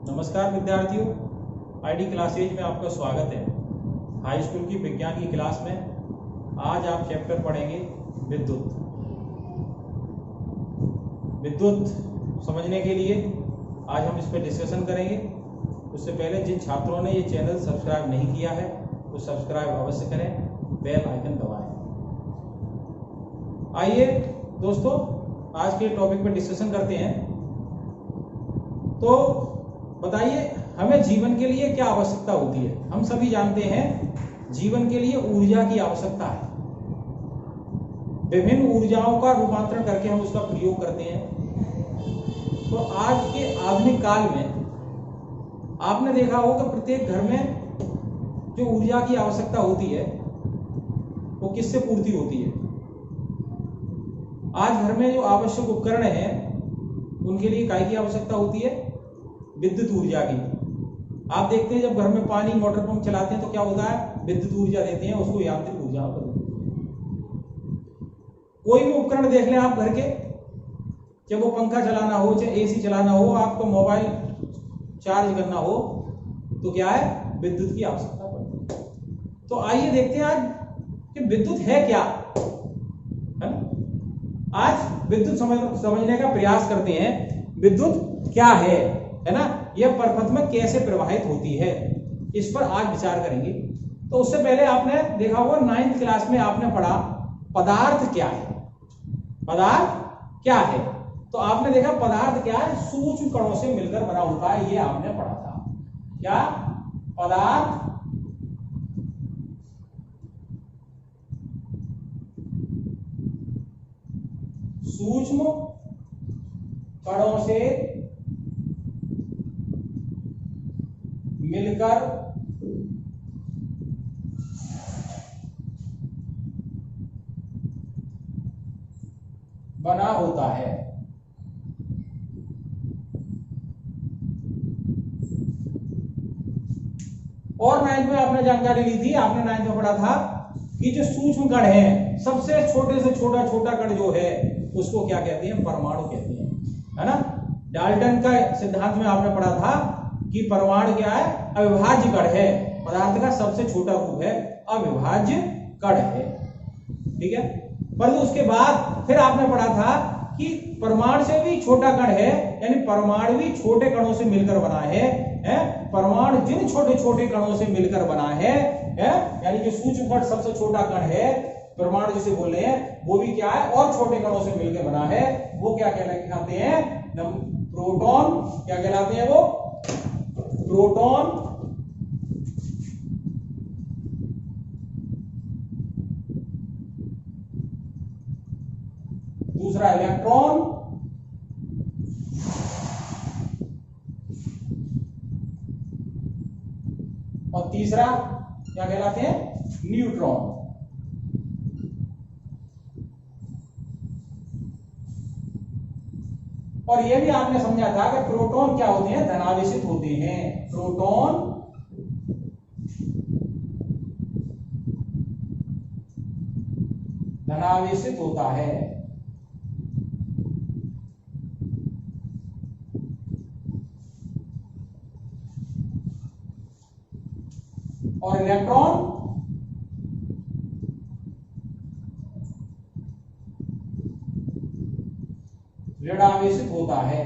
नमस्कार विद्यार्थियों, ID classes में आपका स्वागत है। हाई स्कूल की विज्ञान की क्लास में आज आप चैप्टर पढ़ेंगे विद्युत। विद्युत समझने के लिए आज हम इस पर डिस्कशन करेंगे। उससे पहले जिन छात्रों ने ये चैनल सब्सक्राइब नहीं किया है वो सब्सक्राइब अवश्य करें, बेल आइकन दबाएं। आइए दोस्तों, आज के टॉपिक पर डिस्कशन करते हैं। तो बताइए, हमें जीवन के लिए क्या आवश्यकता होती है। हम सभी जानते हैं जीवन के लिए ऊर्जा की आवश्यकता है। विभिन्न ऊर्जाओं का रूपांतरण करके हम उसका प्रयोग करते हैं। तो आज के आधुनिक काल में आपने देखा होगा कि प्रत्येक घर में जो ऊर्जा की आवश्यकता होती है वो किससे पूर्ति होती है। आज घर में जो आवश्यक उपकरण हैं उनके लिए काय की आवश्यकता होती है, विद्युत ऊर्जा की। आप देखते हैं जब घर में पानी मोटर पंप चलाते हैं तो क्या होता है, विद्युत ऊर्जा देते हैं, उसको यांत्रिक ऊर्जा बदल देते हैं। कोई भी उपकरण देख लें आप घर के, चाहे वो पंखा चलाना हो, चाहे एसी चलाना हो, आपको मोबाइल चार्ज करना हो, तो क्या है, विद्युत की आवश्यकता पड़ती है। तो आइए देखते हैं आज कि विद्युत है क्या। है आज विद्युत समझने का प्रयास करते हैं। विद्युत क्या है ना, यह पदार्थ में कैसे प्रवाहित होती है, इस पर आज विचार करेंगे। तो उससे पहले आपने देखा होगा 9th क्लास में आपने पढ़ा पदार्थ क्या है। पदार्थ क्या है, तो आपने देखा पदार्थ क्या है, सूक्ष्म कणों से मिलकर बना होता है। ये आपने पढ़ा था। क्या पदार्थ सूक्ष्म कणों से मिलकर बना होता है। और 9th में आपने जानकारी ली थी, आपने 9th में पढ़ा था कि जो सूक्ष्म कण है, सबसे छोटे से छोटा कण जो है उसको क्या कहते हैं, परमाणु कहते हैं, है ना। डाल्टन का सिद्धांत में आपने पढ़ा था कि परमाणु क्या है, अविभाज्य कण है। पदार्थ का सबसे छोटा रूप है, अविभाज्य कण है। ठीक है। परंतु उसके बाद फिर आपने पढ़ा था कि परमाणु से भी छोटा कण है, यानी परमाणु भी छोटे कणों से मिलकर बना है। परमाणु जिन छोटे छोटे कणों से मिलकर बना है, यानी जो सूक्ष्म कण सबसे छोटा कण है, परमाणु जिसे बोल रहे हैं, वो भी क्या है, और छोटे कणों से मिलकर बना है। वो क्या कहलाते हैं, प्रोटॉन। क्या कहलाते हैं वो, प्रोटॉन। दूसरा इलेक्ट्रॉन, और तीसरा क्या कहलाते हैं, न्यूट्रॉन। और यह भी आपने समझा था कि प्रोटॉन क्या होते हैं, धनावेशित होते हैं। प्रोटॉन धनावेशित होता है, और इलेक्ट्रॉन ऋणावेशित होता है।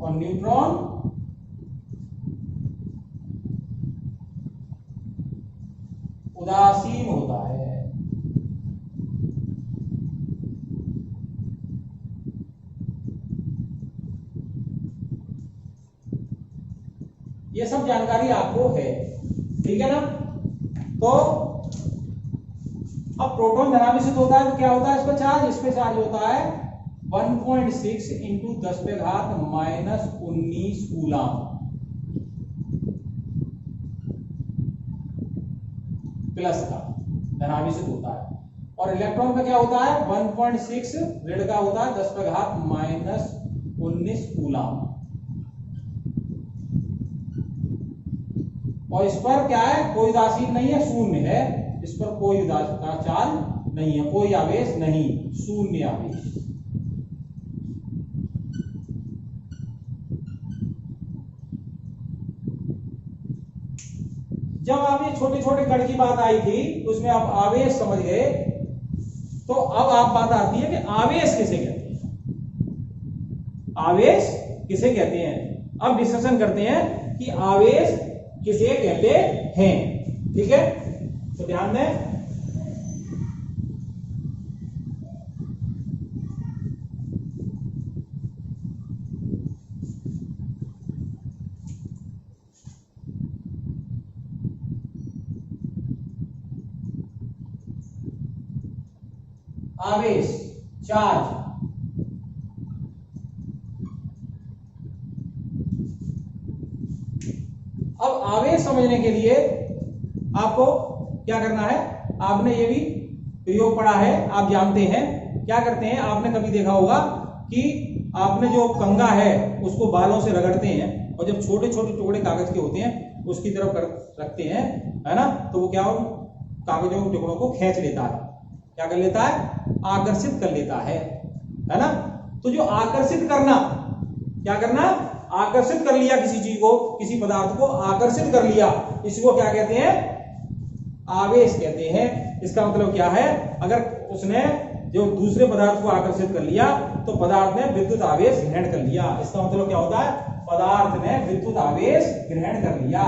और न्यूट्रॉन उदासीन होता है। ये सब जानकारी आपको है, ठीक है ना। तो अब प्रोटॉन धनावेशित होता है तो क्या होता है, इस पे चार्ज होता है 1.6 इंटू 10 पे घात -19 कूलम प्लस का धनावेशित होता है। और इलेक्ट्रॉन का क्या होता है, 1.6 ऋण का होता है 10 पे घात -19 कूलम। और इस पर क्या है, कोई उदासीन नहीं है, शून्य है, इस पर कोई चार्ज नहीं है, कोई आवेश नहीं, शून्य आवेश। जब आप ये छोटे छोटे कण की बात आई थी उसमें आप आवेश समझ गए, तो अब आप बात आती है कि आवेश किसे कहते हैं, आवेश किसे कहते हैं। अब डिस्कशन करते हैं कि आवेश किसे कहते हैं, ठीक है। तो ध्यान दें, आवेश, चार्ज, अब आवेश समझने के लिए आपको क्या करना है, आपने ये भी प्रयोग पढ़ा है, आप जानते हैं क्या करते हैं। आपने कभी देखा होगा कि आपने जो कंघा है उसको बालों से रगड़ते हैं और जब छोटे छोटे टुकड़े कागज के होते हैं उसकी तरफ रखते हैं, है ना, तो वो क्या कागजों के टुकड़ों को खींच लेता है, क्या कर लेता है, आकर्षित कर लेता है ना। तो जो आकर्षित करना, क्या करना, आकर्षित कर लिया किसी चीज को, किसी पदार्थ को आकर्षित कर लिया, इसको क्या कहते हैं, आवेश कहते हैं। इसका मतलब क्या है, अगर उसने जो दूसरे पदार्थ को आकर्षित कर लिया तो पदार्थ ने विद्युत आवेश ग्रहण कर लिया। इसका मतलब क्या होता है, पदार्थ ने विद्युत आवेश ग्रहण कर लिया।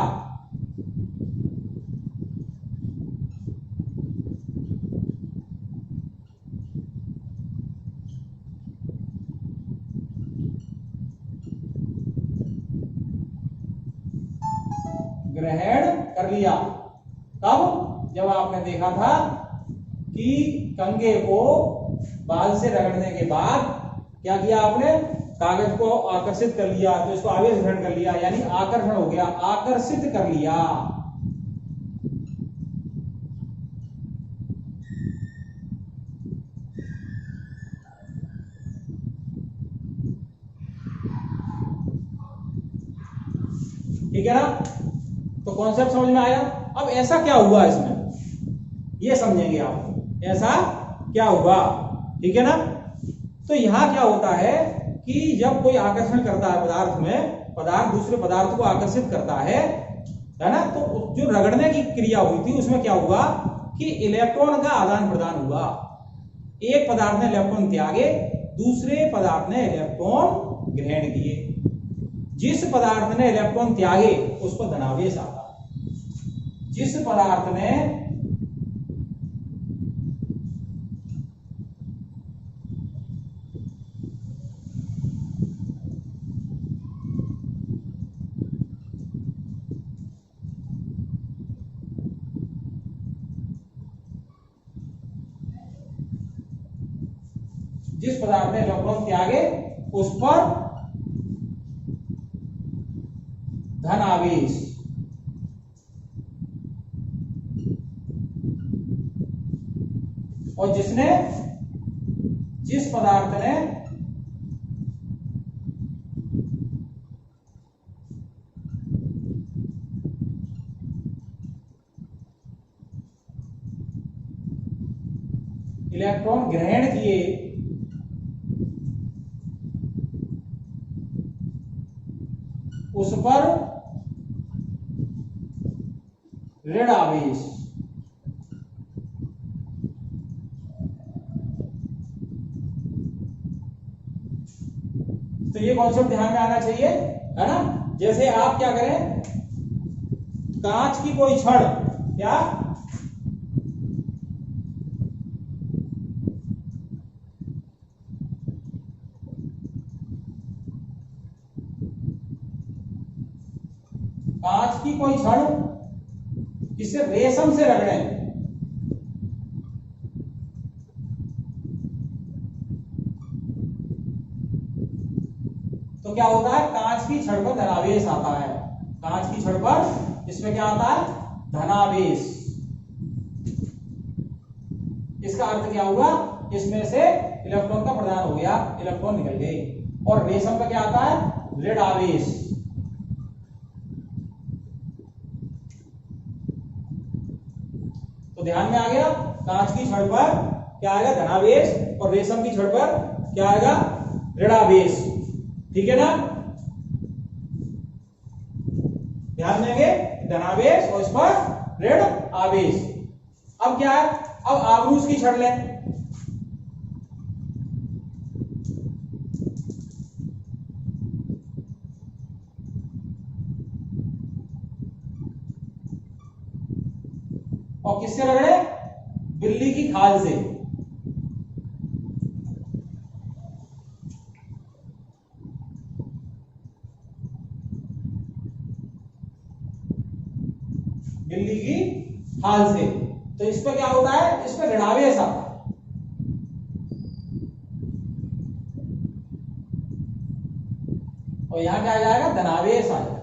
ग्रहण कर लिया कब, जब आपने देखा था कि कंघे को बाल से रगड़ने के बाद क्या किया आपने, कागज को आकर्षित कर लिया, तो इसको आवेश ग्रहण कर लिया, यानी आकर्षण हो गया, आकर्षित कर लिया। ठीक है ना, तो कॉन्सेप्ट समझ में आया। अब ऐसा क्या हुआ इसमें, ये समझेंगे आप, ऐसा क्या हुआ, ठीक है ना। तो यहां क्या होता है कि जब कोई आकर्षण करता है पदार्थ में, पदार्थ दूसरे पदार्थ को आकर्षित करता है ना, तो जो रगड़ने की क्रिया हुई थी उसमें क्या हुआ कि इलेक्ट्रॉन का आदान प्रदान हुआ। एक पदार्थ ने इलेक्ट्रॉन त्यागे, दूसरे पदार्थ ने इलेक्ट्रॉन ग्रहण किए। जिस पदार्थ ने इलेक्ट्रॉन त्यागे उस पर धनावेश आता, जिस पदार्थ ने इलेक्ट्रॉन त्यागे उस पर धनावेश, और जिस पदार्थ ने इलेक्ट्रॉन ग्रहण किए उस पर ऋण आवेश। तो ये कॉन्सेप्ट ध्यान में आना चाहिए, है ना। जैसे आप क्या करें, कांच की कोई छड़, क्या कांच की कोई छड़ इसे रेशम से रगड़ें, तो क्या होता है, कांच की छड़ पर धनावेश आता है। कांच की छड़ पर इसमें क्या आता है, धनावेश। इसका अर्थ क्या हुआ, इसमें से इलेक्ट्रॉन का प्रदान हो गया, इलेक्ट्रॉन निकल गए। और रेशम का क्या आता है, ऋण आवेश। ध्यान में आ गया, कांच की छड़ पर क्या आएगा, धनावेश, और रेशम की छड़ पर क्या आएगा, ऋणावेश। ठीक है ना, ध्यान देंगे, धनावेश और इस पर ऋण आवेश। अब क्या है, अब आव्रूस की छड़ लें। और किससे रगड़े, बिल्ली की खाल से। बिल्ली की खाल से, तो इस पर क्या होता है, इस पर ऋणावेश आता है। और यहां क्या आ जाएगा, धनावेश आ जाएगा।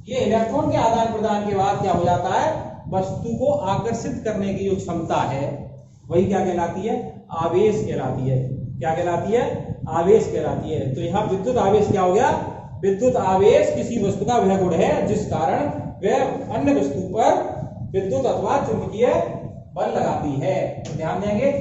ये इलेक्ट्रॉन के आदान प्रदान के बाद क्या हो जाता है, वस्तु को आकर्षित करने की जो क्षमता है वही क्या कहलाती है, आवेश कहलाती है। क्या कहलाती है, आवेश कहलाती है। तो यहां विद्युत आवेश क्या हो गया, विद्युत आवेश किसी वस्तु का वह गुण है जिस कारण वह अन्य वस्तु पर विद्युत अथवा चुंबकीय बल लगाती है। तो ध्यान देंगे,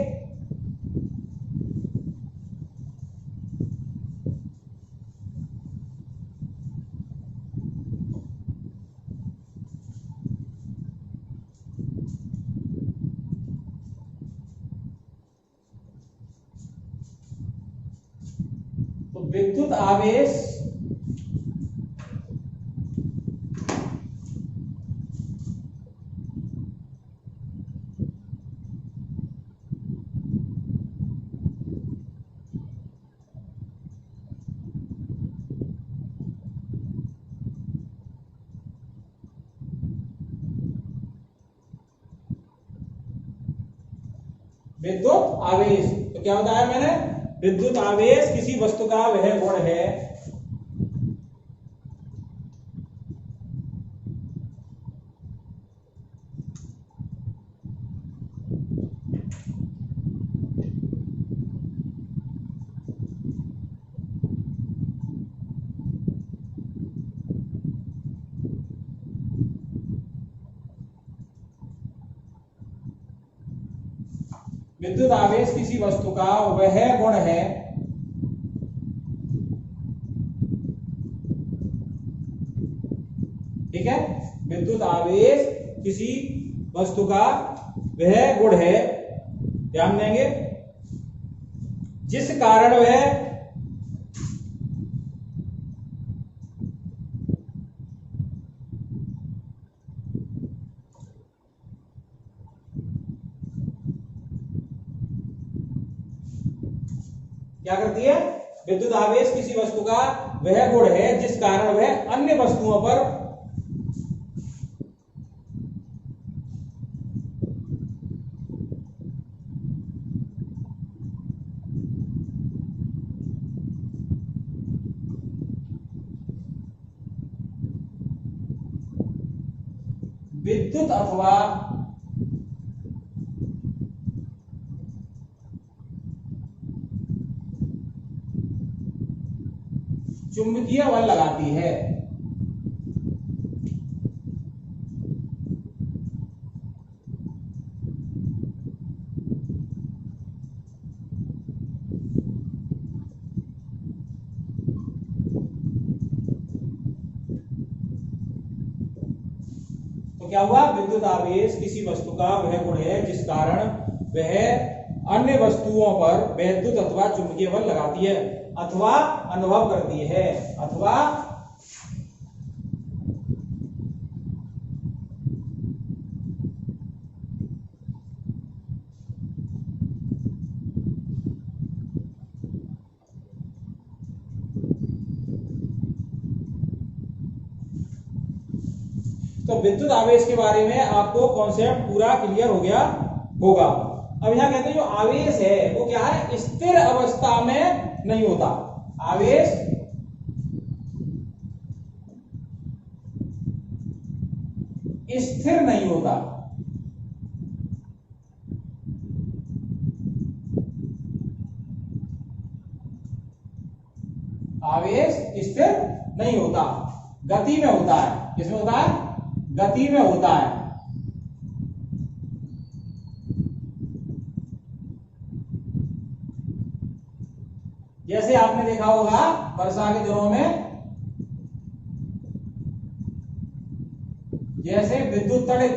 तो विद्युत आवेश विद्युत आवेश, तो क्या बताया मैंने, विद्युत आवेश किसी वस्तु का वह गुण है विद्युत आवेश किसी वस्तु का वह गुण है ठीक है, विद्युत आवेश किसी वस्तु का वह गुण है, ध्यान देंगे, जिस कारण वह क्या करती है, विद्युत आवेश किसी वस्तु का वह गुण है जिस कारण वह अन्य वस्तुओं पर विद्युत अथवा चुंबकीय बल लगाती है। तो क्या हुआ, विद्युत आवेश किसी वस्तु का वह गुण है जिस कारण वह अन्य वस्तुओं पर विद्युत अथवा चुंबकीय बल लगाती है अथवा अनुभव करती है, अथवा तो विद्युत आवेश के बारे में आपको कॉन्सेप्ट पूरा क्लियर हो गया होगा। अब यहां कहते हैं जो आवेश है वो क्या है, स्थिर अवस्था में नहीं होता। आवेश स्थिर नहीं होता, आवेश स्थिर नहीं होता। गति में होता है। किसमें होता है? गति में होता है। जैसे आपने देखा होगा वर्षा के दिनों में जैसे विद्युत तड़ित,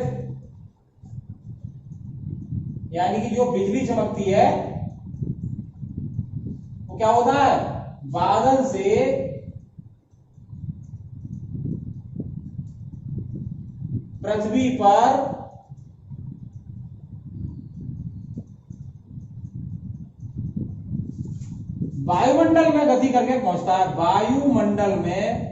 यानी कि जो बिजली चमकती है वो क्या होता है? बादल से पृथ्वी पर वायुमंडल में गति करके पहुंचता है। वायुमंडल में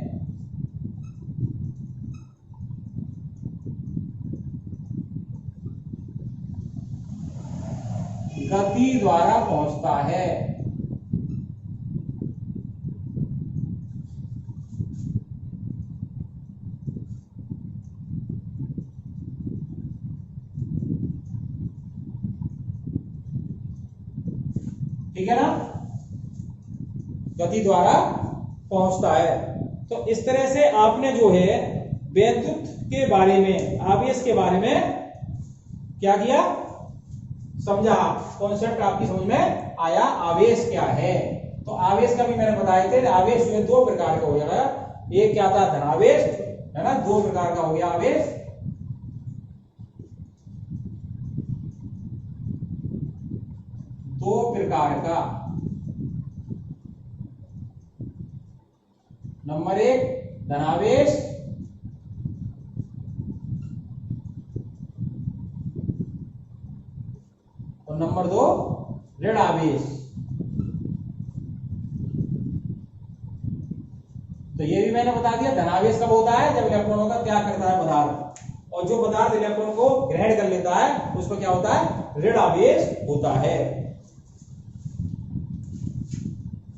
गति द्वारा पहुंचता है। ठीक है ना? गति द्वारा पहुंचता है। तो इस तरह से आपने जो है विद्युत के बारे में, आवेश के बारे में क्या किया? समझा। कॉन्सेप्ट आपकी समझ में आया। आवेश क्या है? तो आवेश का भी मैंने बताए थे। आवेश जो है दो प्रकार का हो जाएगा। एक क्या था? धनावेश, है ना? दो प्रकार का हो गया आवेश। दो प्रकार का। नंबर एक धनावेश, और नंबर दो ऋण आवेश। तो ये भी मैंने बता दिया। धनावेश कब होता है? जब इलेक्ट्रॉनों का त्याग करता है पदार्थ, और जो पदार्थ इलेक्ट्रॉन को ग्रहण कर लेता है उसको क्या होता है? ऋण आवेश होता है।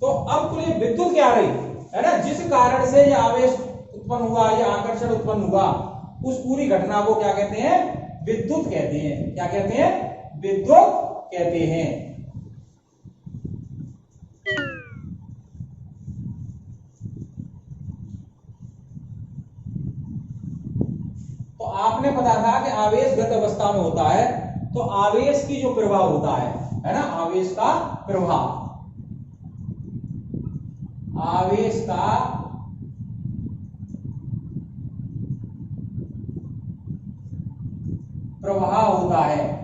तो अब तो ये विद्युत क्या रही है ना, जिस कारण से ये आवेश उत्पन्न हुआ, ये आकर्षण उत्पन्न हुआ, उस पूरी घटना को क्या कहते हैं? विद्युत कहते हैं। क्या कहते हैं? विद्युत कहते हैं। तो आपने पता था कि आवेश गत अवस्था में होता है। तो आवेश की जो प्रवाह होता है ना, आवेश का प्रवाह, आवेश का प्रवाह होता है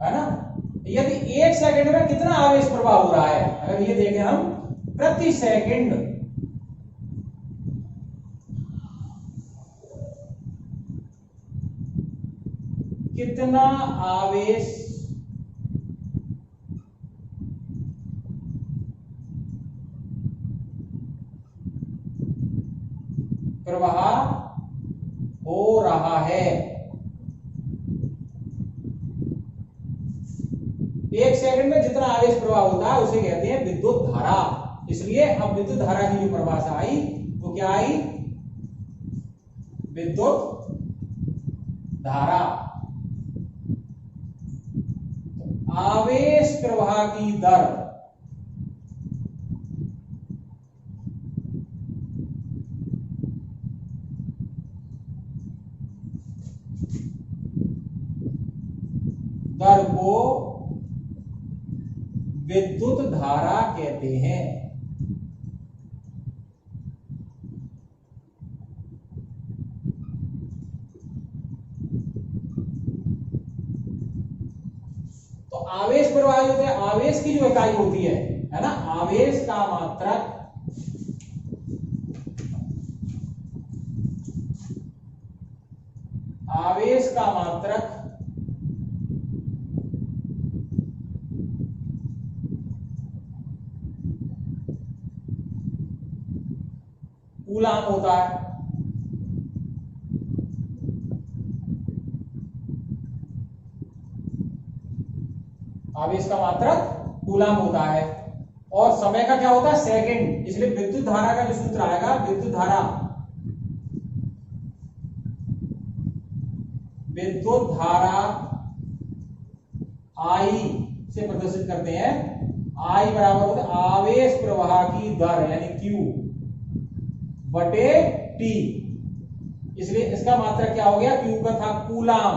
ना? यदि एक सेकंड में कितना आवेश प्रवाह हो रहा है, अगर ये देखें हम, प्रति सेकंड कितना आवेश प्रवाह हो रहा है। एक सेकंड में जितना आवेश प्रवाह होता है उसे कहते हैं विद्युत धारा। इसलिए अब विद्युत धारा की जो परिभाषा आई वो क्या आई? विद्युत धारा। आवेश प्रवाह की दर को विद्युत धारा कहते हैं। तो आवेश प्रवाह होते हैं, आवेश की जो इकाई होती है ना, आवेश का मात्रक कूलाम होता है। आवेश का मात्रक कूलाम होता है। और समय का क्या होता है? सेकंड। इसलिए विद्युत धारा का जो सूत्र आएगा, विद्युत धारा आई से प्रदर्शित करते हैं। आई बराबर होता है आवेश प्रवाह की दर यानी क्यू बटे टी। इसलिए इसका मात्रक क्या हो गया, क्यू का था कूलाम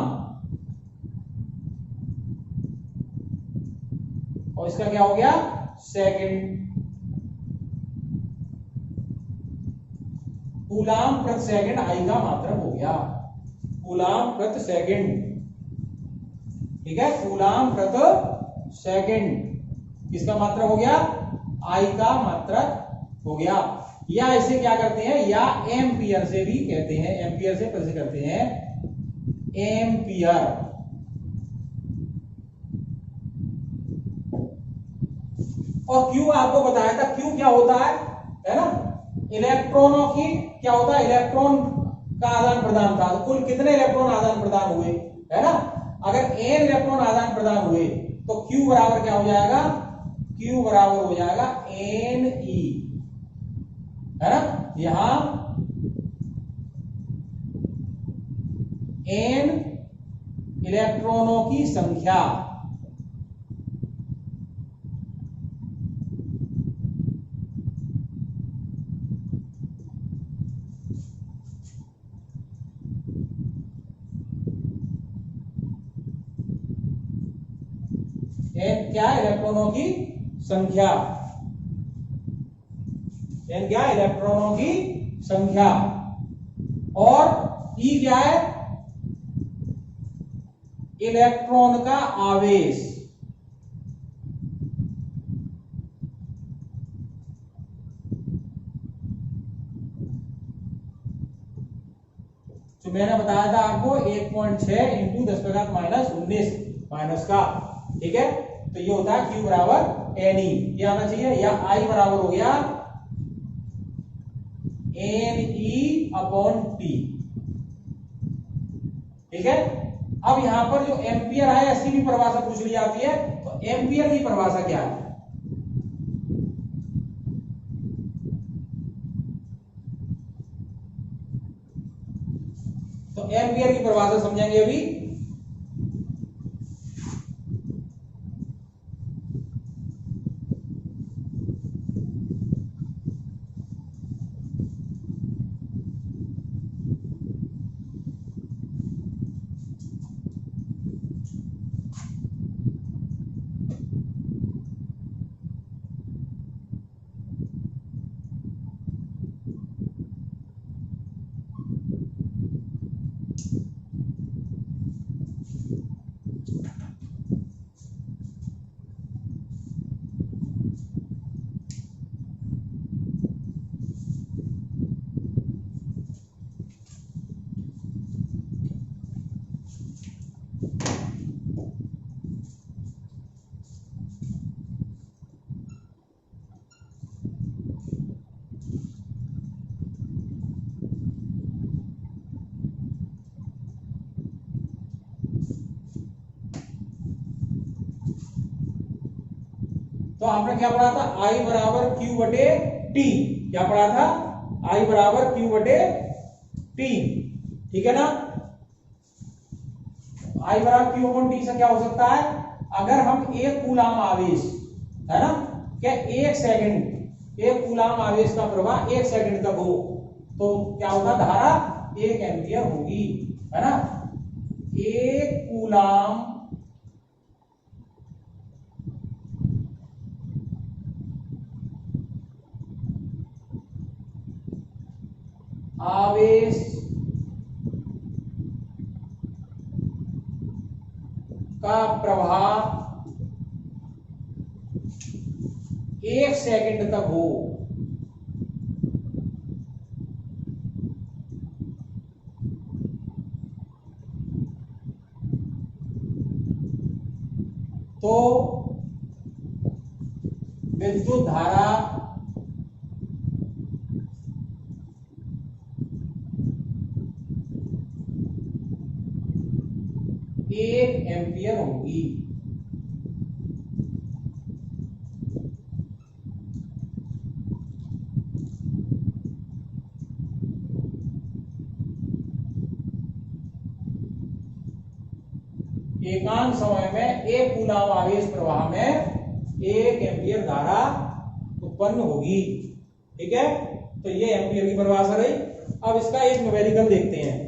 और इसका क्या हो गया सेकंड। कूलाम प्रति सेकंड आई का मात्रक हो गया, कूलाम प्रति सेकंड। ठीक है, कूलाम प्रति सेकंड किसका मात्रक हो गया, आई का मात्रक हो गया। या इसे क्या करते हैं, या एम्पियर से भी कहते हैं, एम्पियर से कैसे करते हैं, एम्पियर। और क्यू आपको बताया था, क्यू क्या होता है ना, इलेक्ट्रॉनों की क्या होता है, इलेक्ट्रॉन का आदान प्रदान था। तो कुल कितने इलेक्ट्रॉन आदान प्रदान हुए, है ना। अगर n इलेक्ट्रॉन आदान प्रदान हुए तो Q बराबर क्या हो जाएगा, Q बराबर हो जाएगा Ne, है ना। यहां n इलेक्ट्रॉनों की संख्या, n क्या है, इलेक्ट्रॉनों की संख्या, n क्या है, इलेक्ट्रॉनों की संख्या। और E क्या है, इलेक्ट्रॉन का आवेश। तो मैंने बताया था आपको 1.6 इंटू 10⁻⁻19 माइनस का। ठीक है, तो ये होता है Q बराबर Ne, ये आना चाहिए। या I बराबर हो गया Ne/T। ठीक है, अब यहां पर जो एम्पियर है इसकी भी परिभाषा पूछ ली जाती है, तो एम्पियर की परिभाषा क्या है, तो एम्पियर की परिभाषा समझेंगे अभी। तो आपने क्या पढ़ा था, I बराबर Q बटे T, क्या पढ़ा था, I बराबर Q बटे T। ठीक है ना, I बराबर Q अपॉन T से क्या हो सकता है, अगर हम एक कूलाम आवेश, है ना, क्या एक कूलाम आवेश का प्रवाह 1 सेकंड तक हो तो क्या होगा, धारा 1 एम्पियर होगी, है ना। 1 कूलाम आवेश का प्रवाह 1 सेकंड तक हो तो विद्युत धारा एक एम्पियर होगी। एकांक समय में 1 कूलाम आवेश प्रवाह में 1 एम्पियर धारा उत्पन्न होगी। ठीक है, तो ये एम्पियर की परिभाषा रही। अब इसका एक न्यूमेरिकल देखते हैं।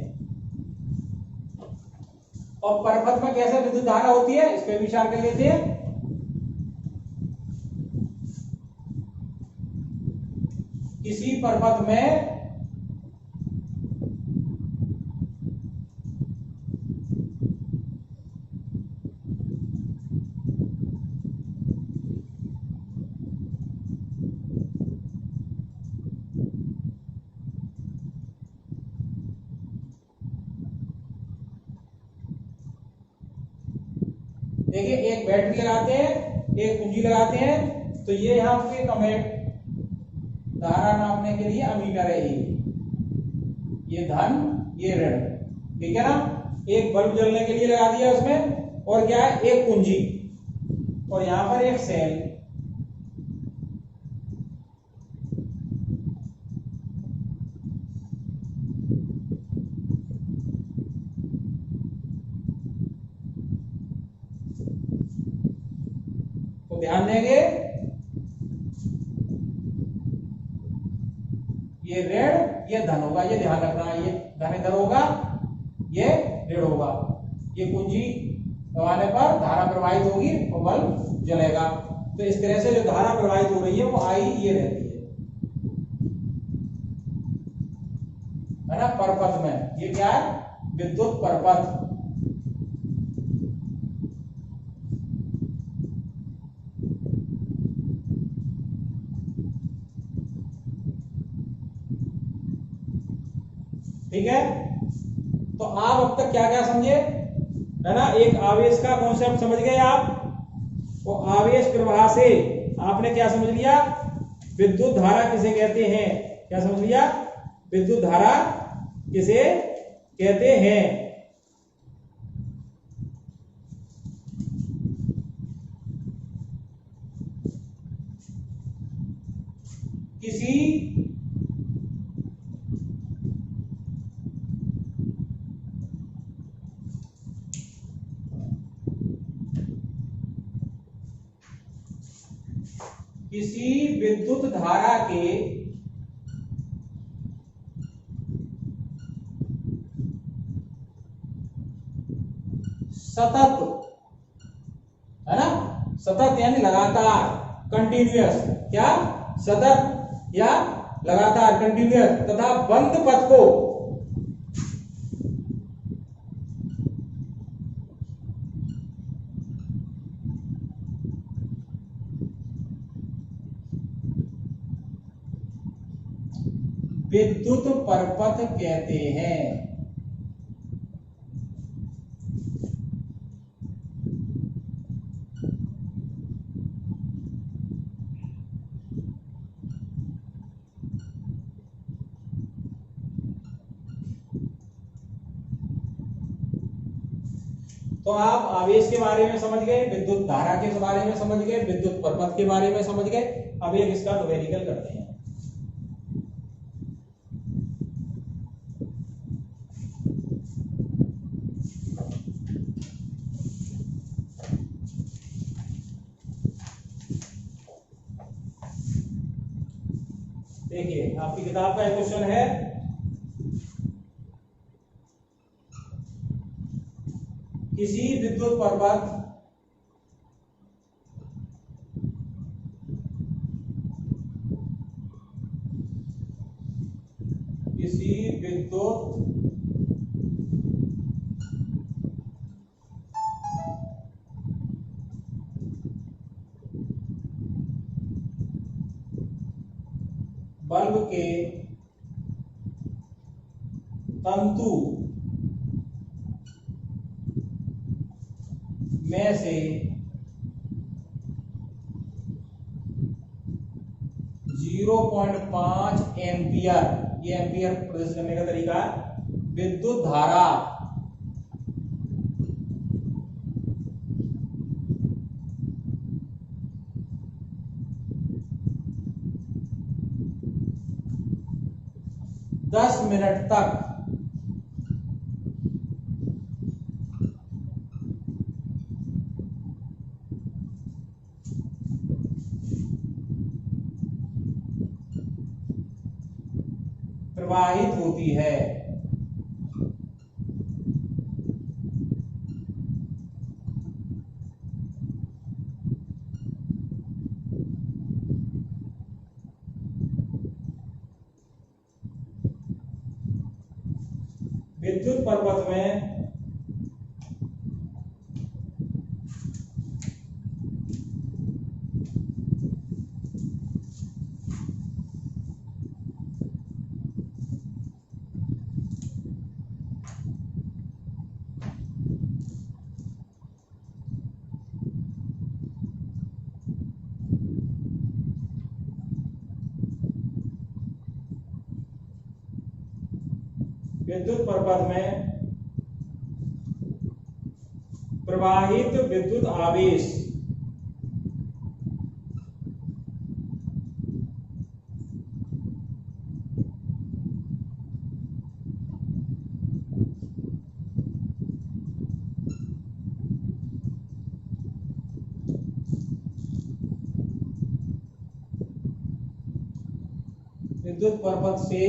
और परपथ में कैसे विद्युत धारा होती है इस पर विचार कर लेते हैं। किसी परपथ में देखिए, एक बैटरी लगाते हैं, एक कुंजी लगाते हैं, तो ये यहां पे कमेंट धारा नापने के लिए अमीटर है, ये धन ये ऋण। ठीक है ना, एक बल्ब जलने के लिए लगा दिया उसमें, और क्या है, एक कुंजी, और यहां पर एक सेल। तो ध्यान देंगे, ये ऋण ये धन होगा, ये ध्यान रखना, ये धन इधर होगा, ये ऋण होगा। ये कुंजी दबाने पर धारा प्रवाहित होगी और बल्ब जलेगा। तो इस तरह से जो धारा प्रवाहित हो रही है वो आई ये रहती है ना, परपथ में। ये क्या है, विद्युत परपथ। ठीक है, तो आप अब तक क्या क्या समझे, है ना। एक आवेश का कॉन्सेप्ट समझ गए आप, वो आवेश प्रवाह से आपने क्या समझ लिया, विद्युत धारा किसे कहते हैं। क्या समझ लिया, विद्युत धारा किसे कहते हैं। किसी विद्युत धारा के सतत, है ना, सतत यानी लगातार, कंटिन्यूअस, क्या सतत या लगातार कंटिन्यूअस तथा बंद पथ को विद्युत परपथ कहते हैं। तो आप आवेश के बारे में समझ गए, विद्युत धारा के बारे में समझ गए, विद्युत परपथ के बारे में समझ गए। अब एक इसका न्यूमेरिकल करते हैं। देखिए, आपकी किताब का एक क्वेश्चन है, किसी विद्युत परपथ बल्ब के तंतु में से 0.5 एम्पियर, ये एम्पियर प्रदर्शित करने का तरीका है, विद्युत धारा दस मिनट तक प्रवाहित होती है। विद्युत परपथ में प्रवाहित विद्युत आवेश विद्युत परपथ से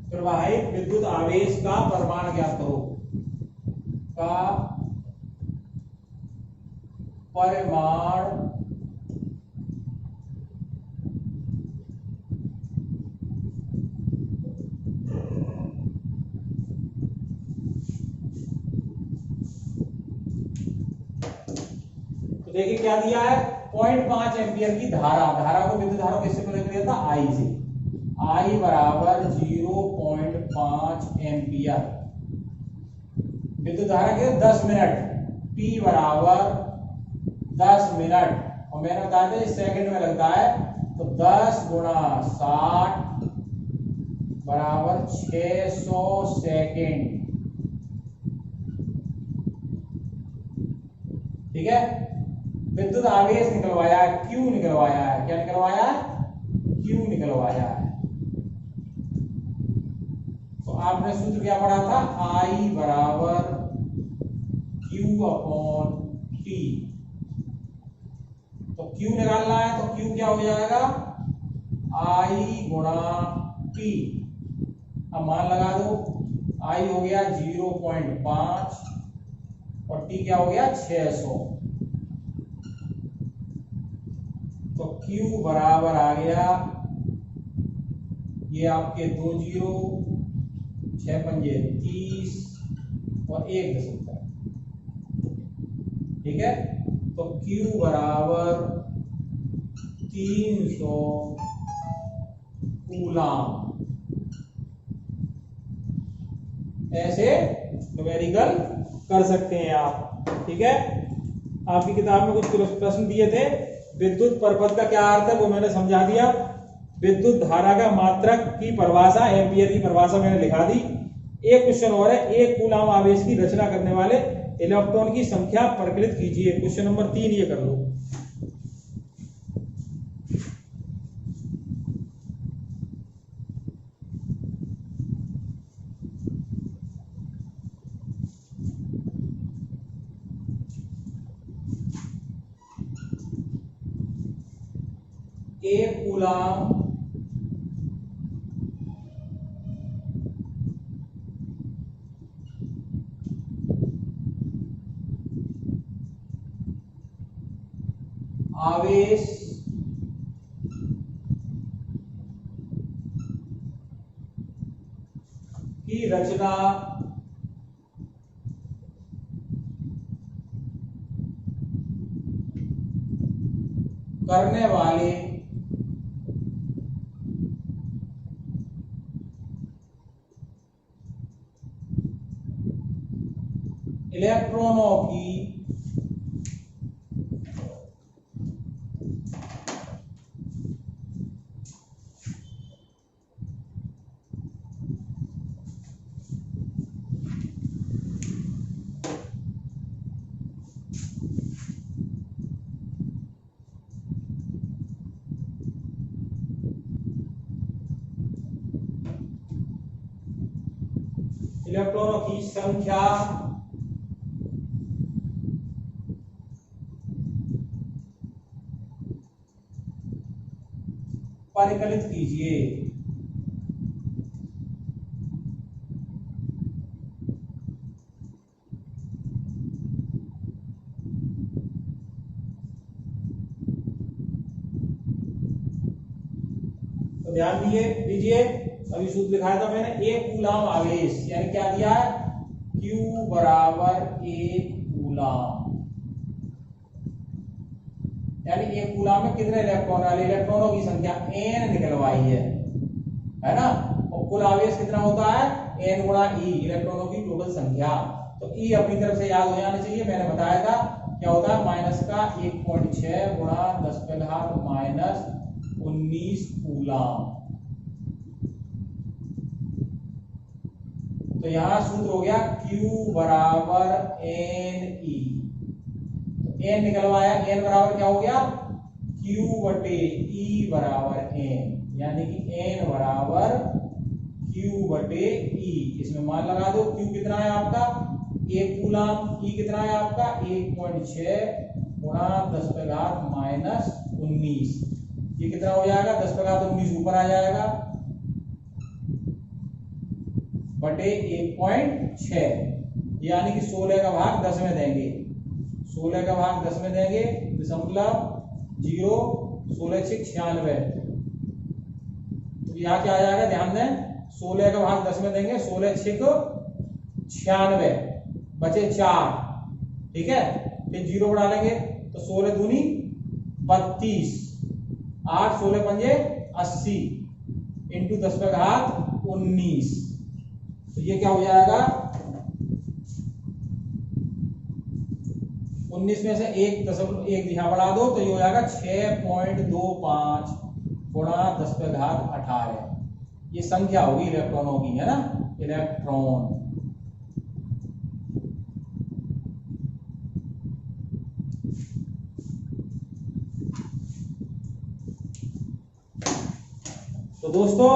प्रवाहित विद्युत आवेश का परिमाण ज्ञात करो। का परिमाण तो देखिए क्या दिया है, 0.5 एम्पियर की धारा को विद्युत धारा किससे प्रकट किया था, आई से। आई बराबर 0.5 एम्पियर, विद्युत धारा के 10 मिनट, T बराबर 10 मिनट, और मैंने बताया था सेकंड में लगता है, तो 10 गुणा 60 बराबर 600 सेकेंड। ठीक है, विद्युत आवेश निकलवाया है, Q निकलवाया है, क्या निकलवाया है, Q निकलवाया है। तो आपने सूत्र क्या पढ़ा था, I बराबर Q अपॉन T। तो Q निकालना है, तो Q क्या हो जाएगा, I गुणा T। अब मान लगा दो, I हो गया 0.5 और T क्या हो गया 600। तो Q बराबर आ गया, ये आपके 2 जीरो, 6 पंजे 30 और 1 दशमलव। ठीक है, तो Q बराबर 300 कूलाम। ऐसे न्यूमेरिकल कर सकते हैं आप। ठीक है, आपकी किताब में कुछ प्रश्न दिए थे, विद्युत परपथ का क्या अर्थ है वो मैंने समझा दिया। विद्युत धारा का मात्रक की परिभाषा, एम्पियर की परिभाषा मैंने लिखा दी। एक क्वेश्चन और है, एक कूलाम आवेश की रचना करने वाले इलेक्ट्रॉन की संख्या परिकलित कीजिए। क्वेश्चन नंबर 3 ये कर लो। एक कूलाम आवेश की रचना करने वाले इलेक्ट्रॉनों की संख्या परिकलित कीजिए। तो ध्यान दीजिए अभी सूत्र लिखाया था मैंने, 1 कूलाम आवेश, यानी क्या दिया है, Q बराबर 1 कूलाम, यानी 1 कूलाम में कितने इलेक्ट्रॉन है, इलेक्ट्रॉनों की संख्या n निकलवाई है ना। और कुल आवेश कितना होता है, n गुणा e, इलेक्ट्रॉनों की टोटल संख्या। तो e अपनी तरफ से याद हो जाना चाहिए, मैंने बताया था क्या होता है, माइनस का 1.6 गुणा 10 के घात माइनस 19 कूलाम। तो यहां सूत्र हो गया Q बराबर NE, n निकलवाया, n बराबर क्या हो गया, Q बटे E बराबर n, यानी कि n बराबर Q बटे E। इसमें मान लगा दो, Q कितना है आपका 1 कूलाम, E कितना है आपका 1.6 गुणा 10 के घात माइनस 19, ये कितना हो जाएगा 10 के घात 19 ऊपर आ जाएगा बटे 1.6, यानी कि 16 का भाग 10 में देंगे, 16 का भाग 10 में देंगे, दशमलव 0, 16 6 96। तो यहाँ क्या आ जाएगा, ध्यान दें, 16 का भाग 10 में देंगे, 16 6 96, बचे 4, ठीक है, फिर 0 बढ़ा लेंगे तो 16 दूनी 32, 8 16 पंजे 80 इंटू 10 का घात 19। तो ये क्या हो जाएगा, 19 में से 1 यहाँ बढ़ा दो तो ये हो जाएगा 6.25 गुणा 10 के घात 18, ये संख्या होगी इलेक्ट्रॉनों की, है ना, इलेक्ट्रॉन। तो दोस्तों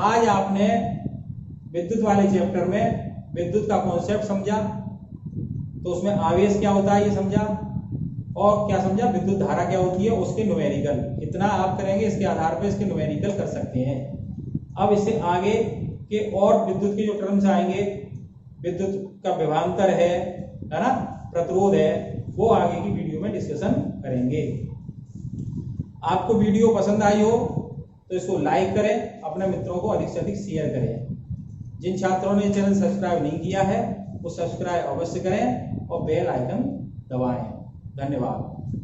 आज आपने विद्युत वाले चैप्टर में विद्युत का कॉन्सेप्ट समझा, तो उसमें आवेश क्या होता है ये समझा, और क्या समझा, विद्युत धारा क्या होती है, उसके न्यूमेरिकल, इतना आप करेंगे, इसके आधार पर इसके न्यूमेरिकल कर सकते हैं। अब इससे आगे के और विद्युत के जो टर्म्स आएंगे, विद्युत का विभवांतर है ना, प्रतिरोध है, वो आगे की वीडियो में डिस्कशन करेंगे। आपको वीडियो पसंद आई हो तो इसको लाइक करें, अपने मित्रों को अधिक से अधिक शेयर करें। जिन छात्रों ने चैनल सब्सक्राइब नहीं किया है वो सब्सक्राइब अवश्य करें और बेल आइकन दबाएं। धन्यवाद।